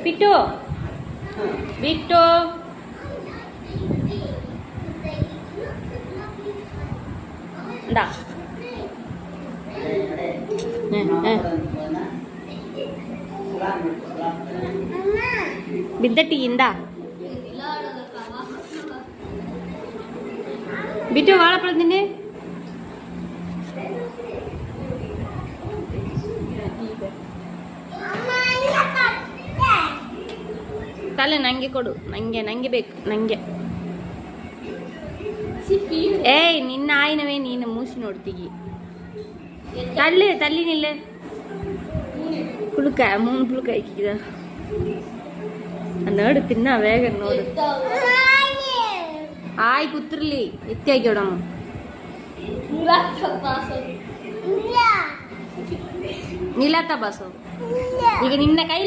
ಬಿಟ್ಟು ಬಿಟ್ಟು ಇಂದ ಬಿದ್ದಟ್ಟಿಯಿಂದ ಬಿಟ್ಟು வாழைப்பழ ತಿನ್ನಿ ತಲೆ ನಂಗೆ ಕೊಡು ನಂಗೆ ಬೇಕು ನಂಗೆ ಏಯ್ ನಿನ್ನ ಆಯ್ನವೇ ನೀನು ಮೂಸಿ ನೋಡ್ತೀಗಿ ತಳ್ಳಿ ನಿಲ್ಲೆ புழுக்க 3 புழுக்க ஆக்கிக்குதா ನೋಡು ತಿನ್ನ ಬೇಗ ನೋಡು ಆಯ್ ಕುತ್ರಲಿ ಎತ್ತಿ ಹಾಕಿ ಬಿಡಮ್ಮ ನೀಲಾತ ಬಾಸು ಈಗ ನಿನ್ನ ಕೈಲಿ